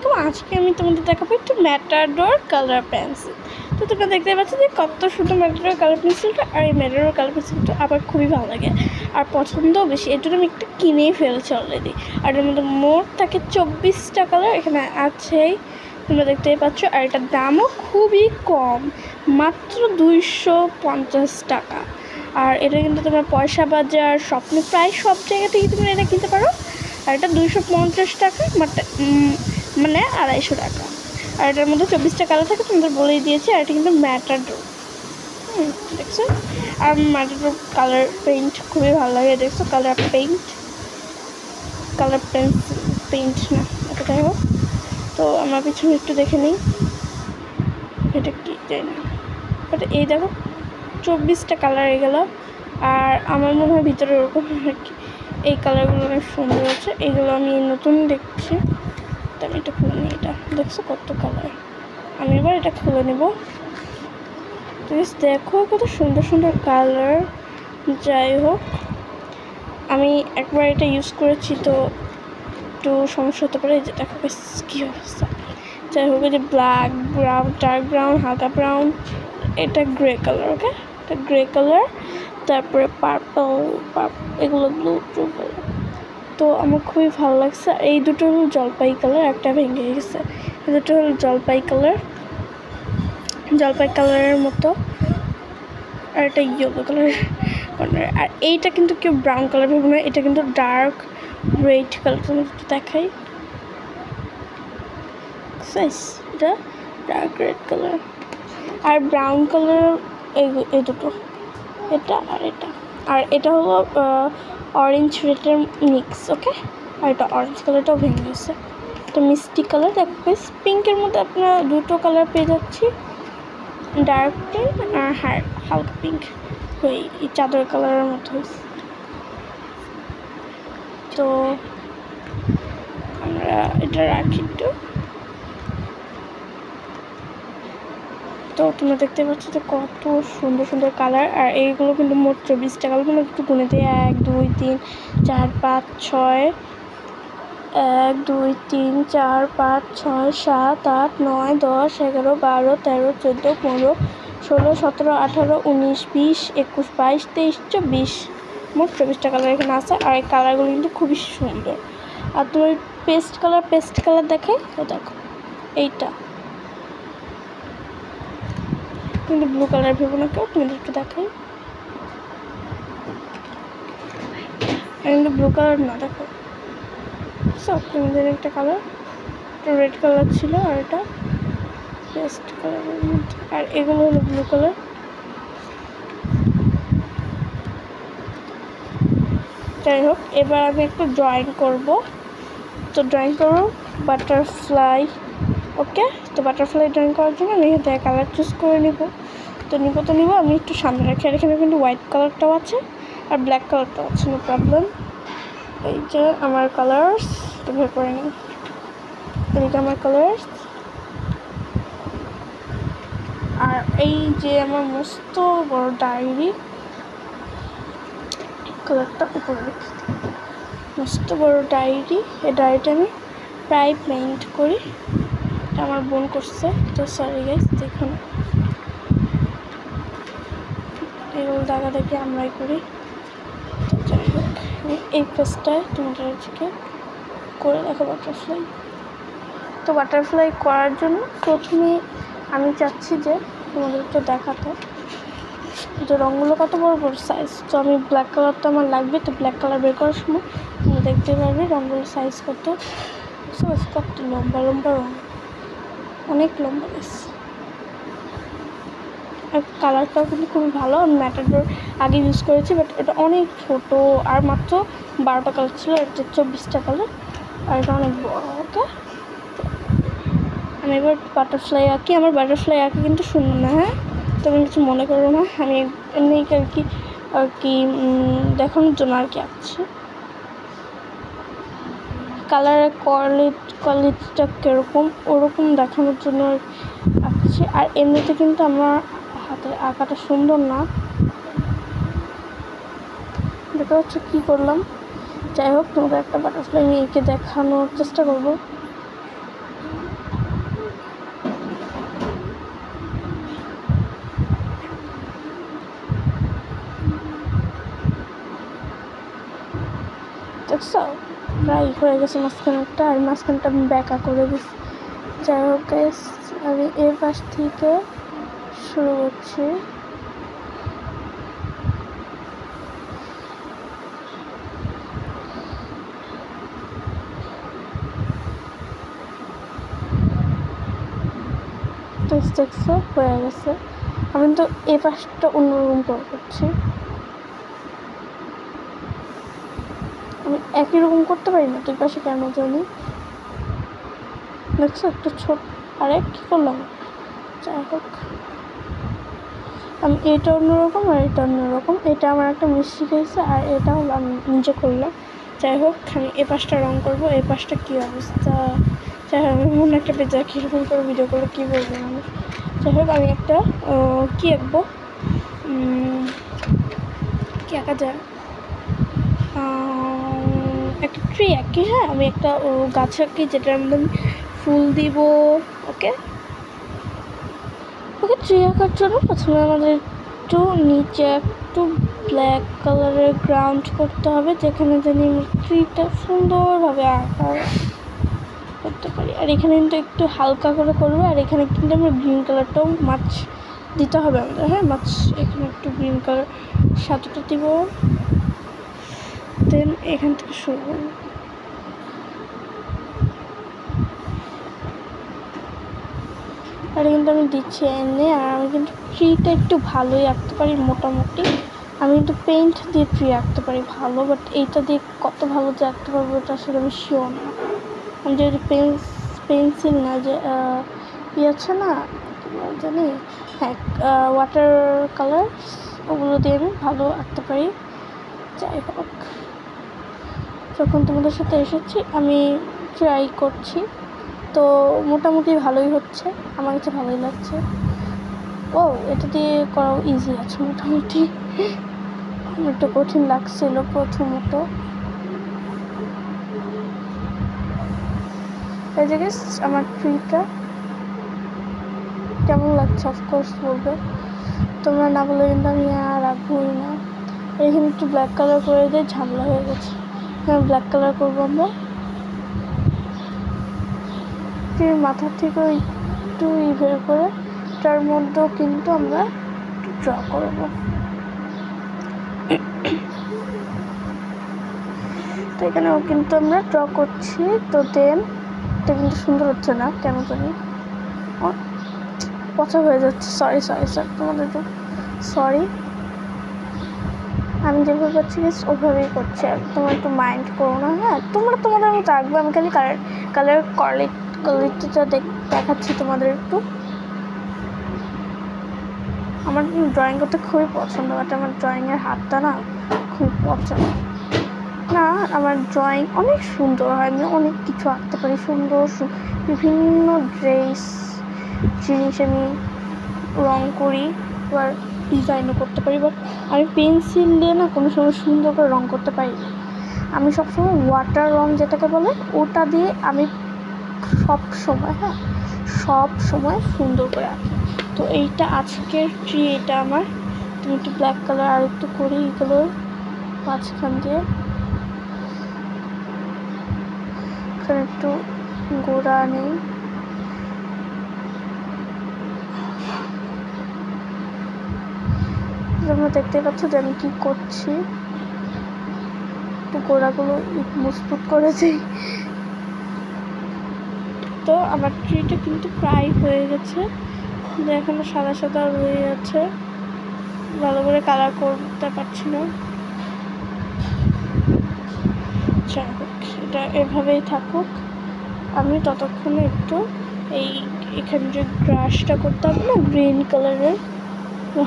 আলাইকুম। আজকে আমি তোমাদের দেখাবো একটু ম্যাটাডোর কালার পেন্সিল। তো তোমরা দেখতে পাচ্ছ যে কত সুন্দর ম্যাটাডোর কালার পেন্সিলটা, আর এই ম্যাটাডোর কালার পেন্সিলটা আবার খুবই ভালো লাগে আর পছন্দও বেশি, এর জন্য আমি একটু কিনেই ফেলছি অলরেডি। আর এর মধ্যে মোট থাকে 24টা কালার এখানে আছেই, তোমরা দেখতেই পাচ্ছ। আর এটার দামও খুবই কম, মাত্র 250 টাকা। আর এটা কিন্তু তোমরা পয়সা বাজার, স্বপ্নে প্রায় সব জায়গা থেকে তোমরা এটা কিনতে পারো। আর এটা 250 টাকা, মানে 250 টাকা। আর এটার মধ্যে 24টা কালার থাকে, তোমাদের বলেই দিয়েছি। আর এটা কিন্তু ম্যাটাডোর, দেখছো। আর ম্যাটাডোর কালার পেইন্ট খুবই ভালো লাগে, দেখছো। কালার পেইন্ট না, এটা যাই হোক। তো আমার পিছনে একটু দেখে নিই, এটা কি যাই না, বাট এই দেখো 24টা কালার এগুলো। আর আমার মনে হয় ভিতরে ওরকম আর কি, এই কালারগুলো অনেক সুন্দর আছে। এইগুলো আমি নতুন দেখছি, তো আমি এটা খুলে নিই। এটা দেখছো কত কালার, আমি এবার এটা খুলে নেব। প্লিজ দেখো কত সুন্দর সুন্দর কালার। যাই হোক, আমি একবার এটা ইউজ করেছি, তো একটু সমস্যা হতে পারে। যে দেখো কী অবস্থা। যাই হোক, যে ব্ল্যাক, ব্রাউন, ডার্ক ব্রাউন, হালকা ব্রাউন, এটা গ্রে কালার। ওকে, এটা গ্রে কালার। তারপরে পার্পল, এগুলো ব্লু কালার। তো আমার খুবই ভালো লাগছে। এই দুটো হলো জলপাই কালার, একটা ভেঙে গেছে। এই দুটো হলো জলপাই কালারের মতো। আর এটা ইয়েলো কালার। আর এইটা কিন্তু কেউ ব্রাউন কালার ভেবে না, এটা কিন্তু ডার্ক রেড কালার। তোমার একটু দেখাই, এটা ডার্ক রেড কালার। আর ব্রাউন কালার এই দুটো, এটা আর এটা। আর এটা হলো অরেঞ্জ রেডের মিক্স। ওকে, আর এটা অরেঞ্জ কালারটাও ভেঙে গেছে। এটা মিষ্টি কালার, দেখো পিঙ্কের মধ্যে আপনারা দুটো কালার পেয়ে যাচ্ছি, ডার্ক পিঙ্ক আর হালকা পিঙ্ক। ওই চাদর কালারের মতো হয়েছে। তো আমরা এটা রাখি একটু। তো তোমরা দেখতে পাচ্ছ যে কত সুন্দর সুন্দর কালার। আর এইগুলো কিন্তু মোট 24টা কালার। তোমরা একটু গুনে দিয়ে 1 2 3 4 5 6, 1 2 3 4 5 6 7 8 9 10 11 12 13 14 15 16 17 18 19 20 21 22 23 24, মোট 24টা কালার এখানে আছে। আর এই কালারগুলো কিন্তু খুবই সুন্দর। আর তোমার পেস্ট কালার দেখাই, দেখো এইটা কিন্তু ব্লু কালার ভেবো না কেউ, তোমাদের একটু দেখাই। কিন্তু ব্লু কালার না, দেখো সব তোমাদের একটা কালার, একটা রেড কালার ছিল, আর এটা পেস্ট কালারের মধ্যে। আর এগুলো হলো ব্লু কালার। যাই হোক, এবার আমি একটু ড্রয়িং করব। তো ড্রয়িং করব বাটারফ্লাই। ওকে, তো বাটারফ্লাই ড্রয়িং করার জন্য আমি এখানে কালার চুজ করে নিব। আমি একটু সামনে রাখি। আর এখানে কিন্তু হোয়াইট কালারটাও আছে আর ব্ল্যাক কালারটাও আছে, নো প্রবলেম। এই যে আমার কালার্স, তো বের করে নিই। এদিকে আমার কালার্স। আর এই যে আমার মস্ত বড় ডায়েরি, কালারটা উপরে রেখে, মস্ত বড় ডায়েরি। এই ডায়েরিটা আমি প্রায় পেইন্ট করি, এটা আমার বোন করছে। তো সরি গাইস, দেখুন এগুলো দাগা দেখে আমরাই করি। তো যাই হোক, এই পেজটায় তোমাদের আজকে করে দেখো বাটারফ্লাই। তো বাটারফ্লাই করার জন্য প্রথমে আমি চাচ্ছি যে তোমাদেরকে দেখাতে যে রঙগুলো কত বড় বড় সাইজ। তো আমি ব্ল্যাক কালারটা আমার লাগবে, তো ব্ল্যাক কালার বের করার সময় তুমি দেখতে পারবে রঙগুলোর সাইজ কত লম্বা লম্বা রঙ, অনেক লম্বা গেছে। আর কালারটাও কিন্তু খুবই ভালো। আমি ম্যাটাডোর আগে ইউজ করেছি, বাট এটা অনেক ছোট, আর মাত্র 12টা কালার ছিল, এটা 24টা কালার, আর এটা অনেক বড়। ওকে, আমি এবার বাটারফ্লাই আঁকি। আমার বাটারফ্লাই আঁকি কিন্তু সুন্দর না, হ্যাঁ, তুমি কিছু মনে করো না। আমি এমনি আর কি দেখানোর জন্য আর কি আঁকছি। কালারের কোয়ালিটিটা কীরকম ওরকম দেখানোর জন্য আঁকছি। আর এমনিতে কিন্তু আমার হাতের আঁকাটা সুন্দর না, দেখতে পাচ্ছ কী করলাম। যাই হোক, তোমাদের একটা বাটারফ্লাই এঁকে দেখানোর চেষ্টা করবো। দেখছো প্রায় হয়ে গেছে মাঝখানটা, আর মাঝখানটা আমি ব্যাকা করে দিচ্ছি। যাই হোক গাইস, আমি এর পাশ থেকে শুরু করছি। দেখছো হয়ে গেছে। আমি তো এই পাশটা অন্যরকম করে করছি। আমি একই রকম করতে পারি না, দুই পাশে কেন জানি। দেখছো একটু ছোট, আরে কি করলাম। যাই হোক, আমি এটা অন্যরকম আর এটা অন্যরকম। এটা আমার একটা মিষ্টি খেয়েছে, আর এটা হলো আমি নিজে করলাম। যাই হোক, আমি এ পাশটা রং করবো। এই পাশটা কী অবস্থা। যাই হোক, আমি মনে একটা পেজা কীরকম করে ভিডিও করলে কী বলবো মানুষ। যাই হোক, আমি একটা কী আঁকবো, কী আঁকা যায়, একটা ট্রি আঁকি। হ্যাঁ, আমি একটা গাছ আঁকি যেটার মধ্যে আমি ফুল দিব। ওকে ওকে, ট্রি আঁকার জন্য প্রথমে আমাদের একটু নিচে একটু ব্ল্যাক কালারের গ্রাউন্ড করতে হবে, যেখানে জানি ট্রিটা সুন্দরভাবে আঁকা করতে পারি। আর এখানে কিন্তু একটু হালকা করে করবো, আর এখানে কিন্তু আমরা গ্রিন কালারটাও মাছ দিতে হবে আমাদের। হ্যাঁ, মাছ এখানে একটু গ্রিন কালার সাথেটা দিব। দেন এখান থেকে শুরু করবো। আর কিন্তু আমি দিচ্ছি এনে, আর আমি কিন্তু ট্রিটা একটু ভালোই আঁকতে পারি মোটামুটি। আমি কিন্তু পেইন্ট দিয়ে ট্রি আঁকতে পারি ভালো, বাট এইটা দিয়ে কত ভালো যে আঁকতে পারবো এটা আসলে আমি শিওর না। আমি যদি পেন্সিল না, যে ইয়ে আছে না জানি, হ্যাঁ ওয়াটার কালার, ওগুলো দিয়ে আমি ভালো আঁকতে পারি। যাই হোক, যখন তোমাদের সাথে এসেছি আমি ট্রাই করছি, তো মোটামুটি ভালোই হচ্ছে, আমার কাছে ভালোই লাগছে। ও, এটা দিয়ে করাও ইজি আছে মোটামুটি, একটু কঠিন লাগছিল প্রথমত। এই যে আমার ট্রিটা কেমন লাগছে অফকোর্স বলবে, তোমরা না বলে কিন্তু আমি আর রাখবোই না। এখানে একটু ব্ল্যাক কালার করে দিয়ে ঝামেলা হয়ে গেছে। হ্যাঁ, ব্ল্যাক কালার করবো আমরা। ট্রির মাথা থেকে একটু বের করে তার মধ্যেও কিন্তু আমরা ড্র করবো। তো এখানেও কিন্তু আমরা ড্র করছি। তো দেন এটা কিন্তু সুন্দর হচ্ছে না কেন জানি, পচা হয়ে যাচ্ছে। সরি তোমাদের তো সরি। আমি যেভাবে করছি ওভাবেই করছি, আর তোমরা একটু মাইন্ড করো না। হ্যাঁ, তোমরা তোমাদের মতো আঁকবে, আমি খালি কালার কোয়ালিটিটা দেখাচ্ছি তোমাদের একটু। আমার ড্রয়িং করতে খুবই পছন্দ, বাট আমার ড্রয়িংয়ের হাতটা না খুবই পছন্দ না। আমার ড্রয়িং অনেক সুন্দর হয়, আমি অনেক কিছু আঁকতে পারি সুন্দর, বিভিন্ন ড্রেস জিনিস আমি রং করি, আবার ডিজাইনও করতে পারি। বাট আমি পেন্সিল দিয়ে না কোনো সময় সুন্দর করে রং করতে পারি না। আমি সবসময় ওয়াটার রং যেটাকে বলে ওটা দিয়ে আমি সব সময় সুন্দর করে আঁকি। তো এইটা আজকের ট্রি, এটা আমার। তুমি একটু ব্ল্যাক কালার আর একটু করি এগুলো মাঝখান দিয়ে, এখানে একটু গোড়া নেই। তোমরা দেখতে পাচ্ছ যে আমি কি করছি, একটু গোড়াগুলো মজবুত করেছি। তো আমার ট্রিটা কিন্তু প্রায় হয়ে গেছে, এখনো সাদা রয়ে যাচ্ছে, ভালো করে কালার করতে পারছি না। যাই হোক, এটা এভাবেই থাকুক। আমি ততক্ষণে একটু এখানে যে গ্রাসটা করতে হবে না গ্রিন কালারের,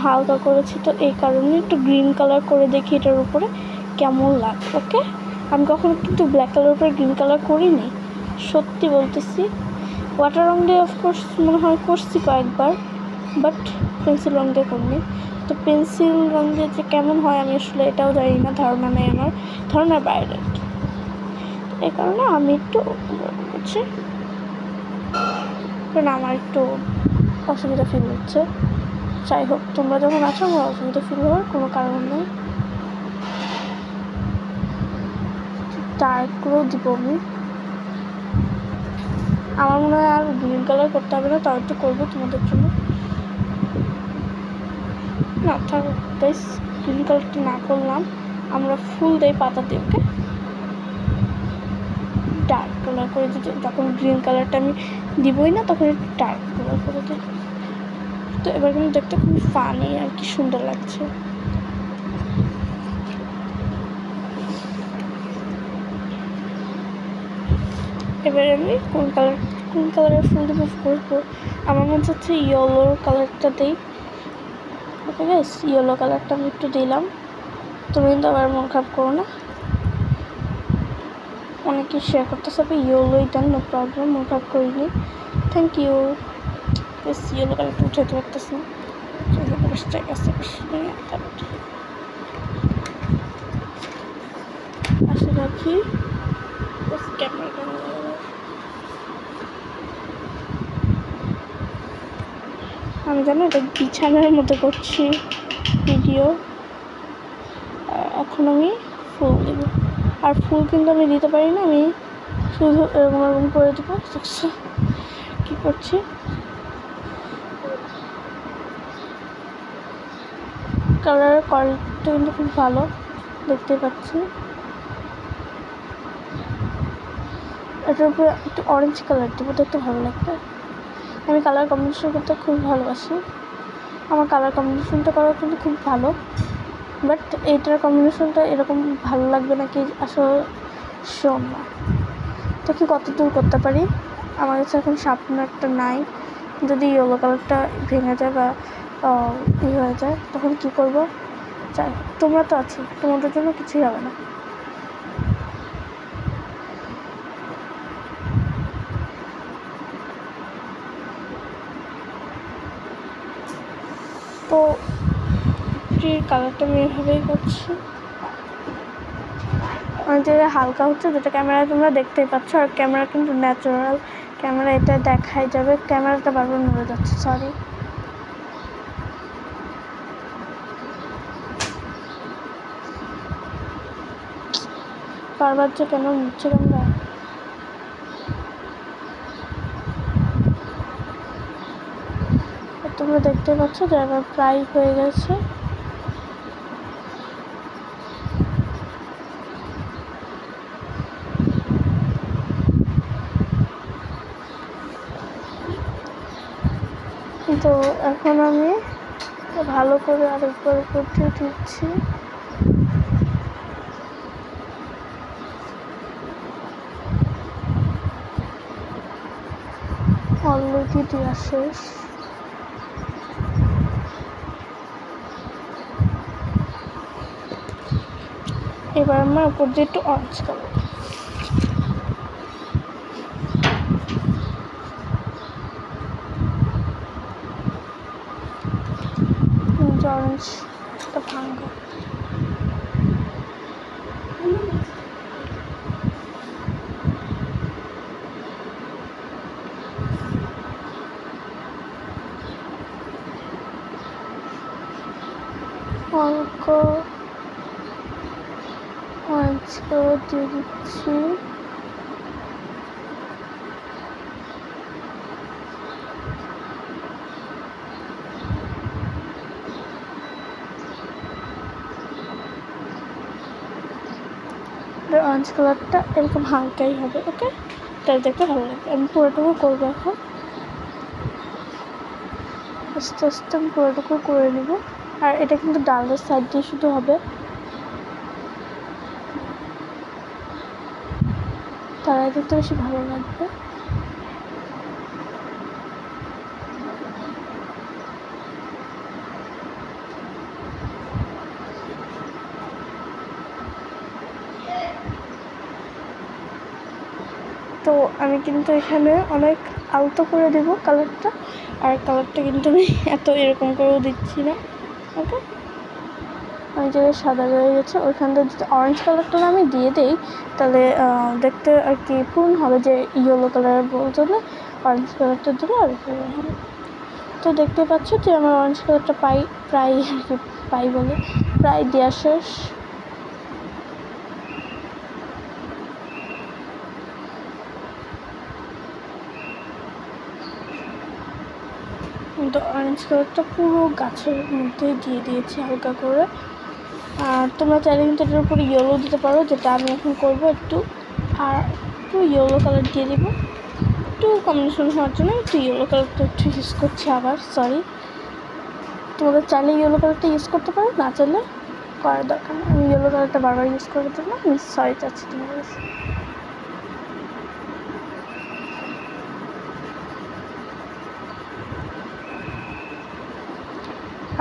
হালকা করেছি, তো এই কারণে একটু গ্রিন কালার করে দেখি এটার উপরে কেমন লাগে। ওকে, আমি কখনো কিন্তু ব্ল্যাক কালার উপরে গ্রিন কালার করিনি, সত্যি বলতেছি। ওয়াটার রং দিয়ে অফকোর্স মনে হয় করছি কয়েকবার, বাট পেন্সিল রং দিয়ে করিনি। তো পেন্সিল রং দিয়ে যে কেমন হয় আমি আসলে এটাও জানি না, ধারণা নেই আমার, ধারণার বাইরে। এই কারণে আমি একটু করছি, কারণ আমার একটু অসুবিধা ফিল হচ্ছে। যাই হোক, তোমরা যখন আছো আমার অসুবিধা ফিল হওয়ার কোনো কারণ নেই। ডার্ক করেও দিব আমি। আমার মনে হয় আর গ্রিন কালার করতে হবে না, তাও একটু করবো তোমাদের জন্য। না থাক গাইস, গ্রিন কালারটা না করলাম, আমরা ফুল দেই পাতা দিয়ে। ওকে, ডার্ক কালার করে দিতে, যখন গ্রিন কালারটা আমি দিবই না তখন একটু ডার্ক কালার করে দিই। তো এবার কিন্তু দেখতে খুবই ফানি আর কি সুন্দর লাগছে। এবার আমি কোন কালারের ফুল দেবো করবো, আমার মনে হচ্ছে ইয়েলো কালারটা দিই। ওকে গাইস, ইয়েলো কালারটা আমি একটু দিলাম। তুমি কিন্তু আবার মন খারাপ করো না, অনেকে শেয়ার করতেছে ইয়েলোই দেন, নো প্রবলেম, মন খারাপ করিনি, থ্যাংক ইউ। ইয়েলো কালারটা উঠাতে পারতেছি না, আশা রাখি ক্যামেরাটা। আমি জানো এটা বিছানার মতো করছি ভিডিও। এখন আমি ফুল দেব, আর ফুল কিন্তু আমি দিতে পারি না, আমি শুধু এরকম এরকম করে দেবো। কি করছি, কালারের কোয়ালিটিটা কিন্তু খুব ভালো দেখতে পাচ্ছি। এটার উপরে একটু অরেঞ্জ কালার দেবো, দেখতে ভালো লাগবে। আমি কালার কম্বিনেশন করতে খুব ভালোবাসি, আমার কালার কম্বিনেশনটা করা কিন্তু খুব ভালো, বাট এইটার কম্বিনেশনটা এরকম ভালো লাগবে নাকি আসলে শোন না। দেখি কত দূর করতে পারি। আমার কাছে এখন শার্পনার একটা নাই, যদি ইয়েলো কালারটা ভেঙে যায় বা হয়ে যায় তখন কি করব। চাই তোমরা তো আছো, তোমাদের জন্য কিছুই হবে না। তো কালারটা আমি এভাবেই করছি, অনেক জায়গায় হালকা হচ্ছে, যেটা ক্যামেরায় তোমরা দেখতেই পাচ্ছ। আর ক্যামেরা কিন্তু ন্যাচারাল ক্যামেরা, এটা দেখাই যাবে। ক্যামেরাটা বারবার নড়ে যাচ্ছে, সরি। বারবার যে কেন নিচ্ছে ক্যামেরা। তোমরা দেখতে পাচ্ছ যে এবার প্রায় হয়ে গেছে। তো এখন আমি ভালো করে আরেকবার করতে দিচ্ছি। অলরেডি দেওয়া শেষ। এবার আমার উপর দিয়ে একটু অরেঞ্জ কালার, অরেঞ্জটা ভাঙা। অল্প অরেঞ্জ কালার দিয়ে দিচ্ছি। অরেঞ্জ কালারটা এরকম হালকাই হবে। ওকে, তাই দেখতে ভালো লাগবে। আমি পুরোটুকু করবো এখন, আস্তে আস্তে আমি পুরোটুকু করে নেব। আর এটা কিন্তু ডালের সাইড দিয়ে শুধু হবে, তারাই দেখতে বেশি ভালো লাগবে। তো আমি কিন্তু এখানে অনেক আলতো করে দেবো কালারটা, আর কালারটা কিন্তু আমি এত এরকম করেও দিচ্ছি না। ওকে, অনেক জায়গায় সাদা রয়ে গেছে, ওইখানটা যদি অরেঞ্জ কালারটা আমি দিয়ে দিই তাহলে দেখতে আর কি পূর্ণ হবে, যে ইয়েলো কালারের বলতে অরেঞ্জ কালারটা দিলে আর ভালো হবে। তো দেখতে পাচ্ছ যে আমার অরেঞ্জ কালারটা প্রায় আর কি প্রায় দেওয়া শেষ। কিন্তু অরেঞ্জ কালারটা পুরো গাছের মধ্যে দিয়ে দিয়েছি হালকা করে। আর তোমরা চাইলে কিন্তু এটার উপরে ইয়েলো দিতে পারো, যেটা আমি এখন করব একটু। আর একটু ইয়েলো কালার দিয়ে দেবো, একটু কম্বিনেশন হওয়ার জন্য একটু ইয়েলো কালারটা একটু ইউজ করছি। আবার সরি, তোমরা চাইলে ইয়েলো কালারটা ইউজ করতে পারো, না চাইলে করার দরকার নেই। আমি ইয়েলো কালারটা বারবার ইউজ করার জন্য আমি সরি চাচ্ছি তোমার কাছে।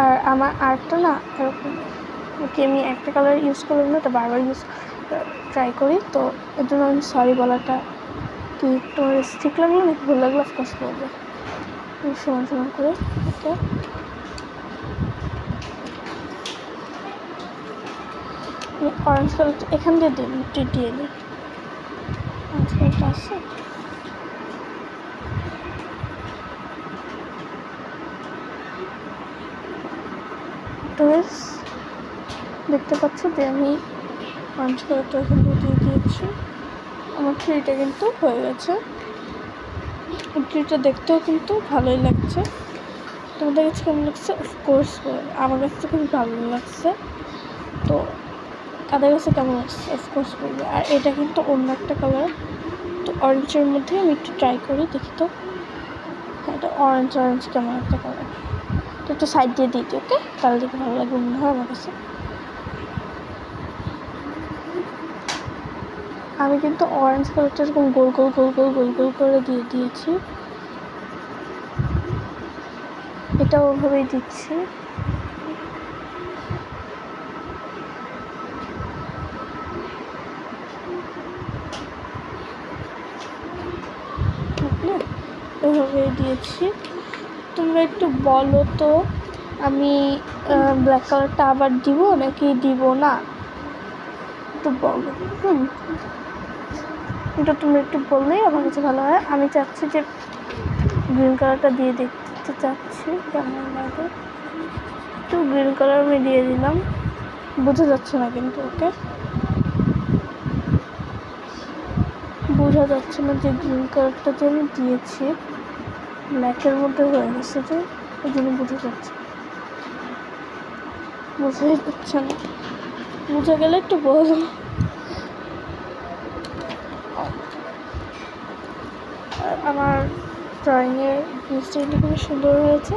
আর আমার আর্টটা না এরকম, ওকে আমি একটা কালার ইউজ করলাম না, তো বারবার ট্রাই করি, তো এর জন্য আমি সরি বলাটা কি তোমার ঠিক লাগলো নাকি ভুল লাগলো অফকোর্স বলবে। সমান সমান করে ওকে। অরেঞ্জ কালারটা এখান দিয়ে দিই, দিয়ে দিই। অরেঞ্জ কালারটা আছে, দেখতে পাচ্ছ যে আমি অরেঞ্জ কালারটা এখান দিয়ে দিয়েছি। আমার ট্রিটা কিন্তু হয়ে গেছে। ট্রিটা দেখতেও কিন্তু ভালোই লাগছে। তোমাদের কাছে কেমন লাগছে অফকোর্স আমার কাছে খুব ভালো লাগছে। তো তাদের কাছে কেমন লাগছে অফকোর্স বলবে। আর এটা কিন্তু অন্য একটা কালার, তো অরেঞ্জের মধ্যে আমি একটু ট্রাই করি, দেখি তো। হ্যাঁ, এটা অরেঞ্জ কেমন একটা কালার, তো একটু সাইড দিয়ে দিই ওকে, তাহলে দেখে ভালো লাগবে মনে হয় আমার কাছে। আমি কিন্তু অরেঞ্জ কালারটা এরকম গোল গোল করে দিয়ে দিয়েছি। এটা ওভাবেই দিচ্ছি। ওভাবেই দিয়েছি। তোমরা একটু বলো তো আমি ব্ল্যাক কালারটা আবার দিব নাকি দিব না, একটু বলো। এটা তোমরা একটু বললেই আমার কাছে ভালো হয়। আমি চাচ্ছি যে গ্রিন কালারটা দিয়ে দেখতে চাচ্ছি কেমন লাগে। একটু গ্রিন কালার আমি দিয়ে দিলাম, বোঝা যাচ্ছে না কিন্তু ওকে, বোঝা যাচ্ছে না যে গ্রিন কালারটা যে আমি দিয়েছি ব্ল্যাকের মধ্যে হয়ে গেছে, যে ওই জন্য বোঝাই যাচ্ছে না। বুঝে গেলে একটু বলো। আমার ড্রয়িংয়ের জিনিসটা খুবই সুন্দর হয়েছে।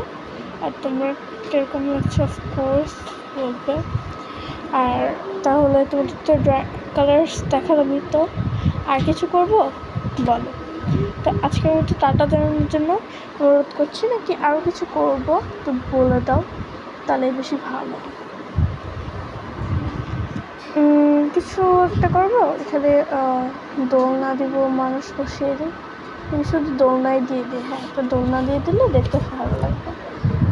আর তোমরা কীরকম লাগছে অফকোর্স বলবে। আর তাহলে তোমাদের তো কালার্স দেখালামই, তো আর কিছু করব বলো। তো আজকের মতো টাটা জানানোর জন্য অনুরোধ করছি, নাকি আরও কিছু করব তো বলে দাও, তাহলে বেশি ভালো। কিছু একটা করবো, এখানে দোলনা দিব, মানুষ বসিয়ে দিই, শুধু দোলনায় দিয়ে দিই। হ্যাঁ, একটা দোলনা দিয়ে দিলে দেখতে ভালো লাগবে।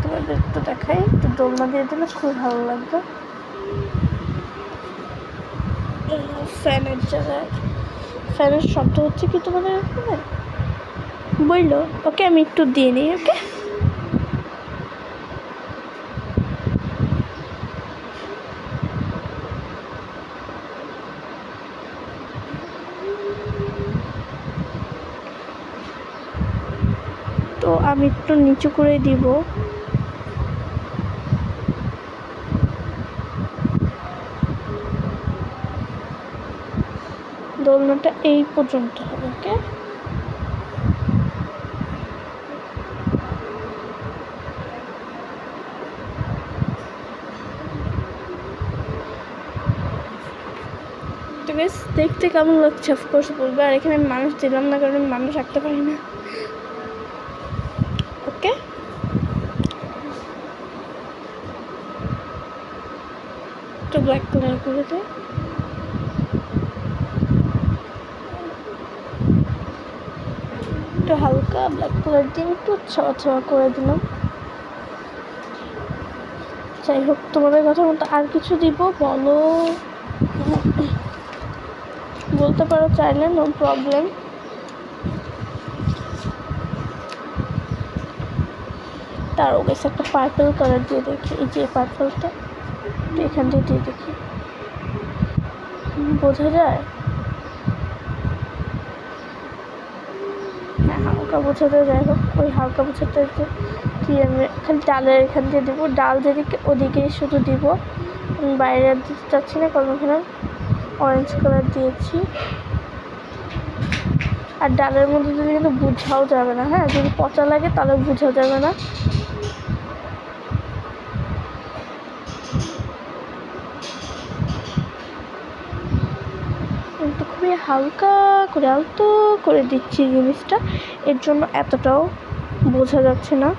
তোমাদের একটু দেখাই, একটু দোলনা দিয়ে দিলে খুব ভালো লাগবে। ফ্যানের জায়গায় ফ্যানের শব্দ হচ্ছে কি তোমাদের এখানে বললো? ওকে, আমি একটু দিয়ে নিই ওকে। তো আমি একটু নিচু করে দিব। দোলনাটা এই পর্যন্ত হবে ওকে। দেখতে কেমন লাগছে অফকোর্স বলবে। আর এখানে আমি মানুষ দিলাম না, কারণ আমি মানুষ রাখতে পারি না ওকে। একটু ব্ল্যাক কালার করে দেয়, একটু হালকা ব্ল্যাক কালার দিয়ে একটু ছোঁয়া করে দিলাম। যাই হোক, তোমাদের কথা মতো আর কিছু দিব বলো, বলতে পারো চাইলে, নো প্রবলেম। তারও গেছে একটা পার্পল কালার দিয়ে দেখি, এই যে পার্পলটা এখান দিয়ে দেখি বোঝা যায়। হ্যাঁ, হালকা বোঝাতে, যাই হোক ওই হালকা বোঝাতে দিয়ে আমি খালি ডালের এখান দিয়ে দেবো, ডাল যেদিকে ওদিকেই শুধু দিব, বাইরে দিতে চাচ্ছি না কারণ ওখানে অরেঞ্জ কালার দিয়েছি। আর ডালের মধ্যে দিলে কিন্তু বোঝাও যাবে না, হ্যাঁ যদি পচা লাগে তাহলে বোঝা যাবে না। কিন্তু খুবই হালকা করে আলতো করে দিচ্ছি জিনিসটা, এর জন্য এতটাও বোঝা যাচ্ছে না।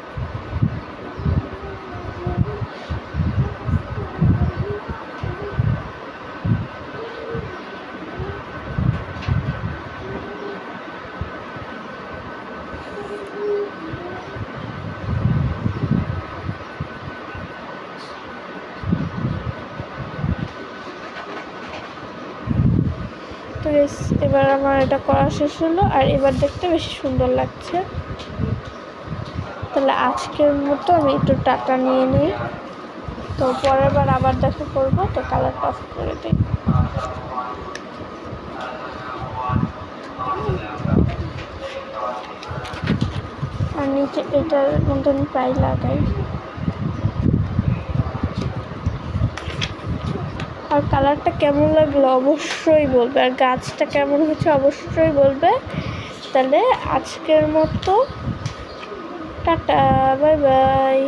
তো এবার আমার এটা করা শেষ হলো, আর এবার দেখতে বেশি সুন্দর লাগছে। তাহলে আজকের মতো আমি একটু টাটা নিয়ে নিই, তো পরের বার আবার দেখা করবো। তো কালারটা অফ করে দিই, আর নিচে এটার মধ্যে আমি প্রায় লাগাই। আর কালারটা কেমন লাগলো অবশ্যই বলবে, আর গাছটা কেমন হচ্ছে অবশ্যই বলবে। তাহলে আজকের মতো টাটা, বাই বাই।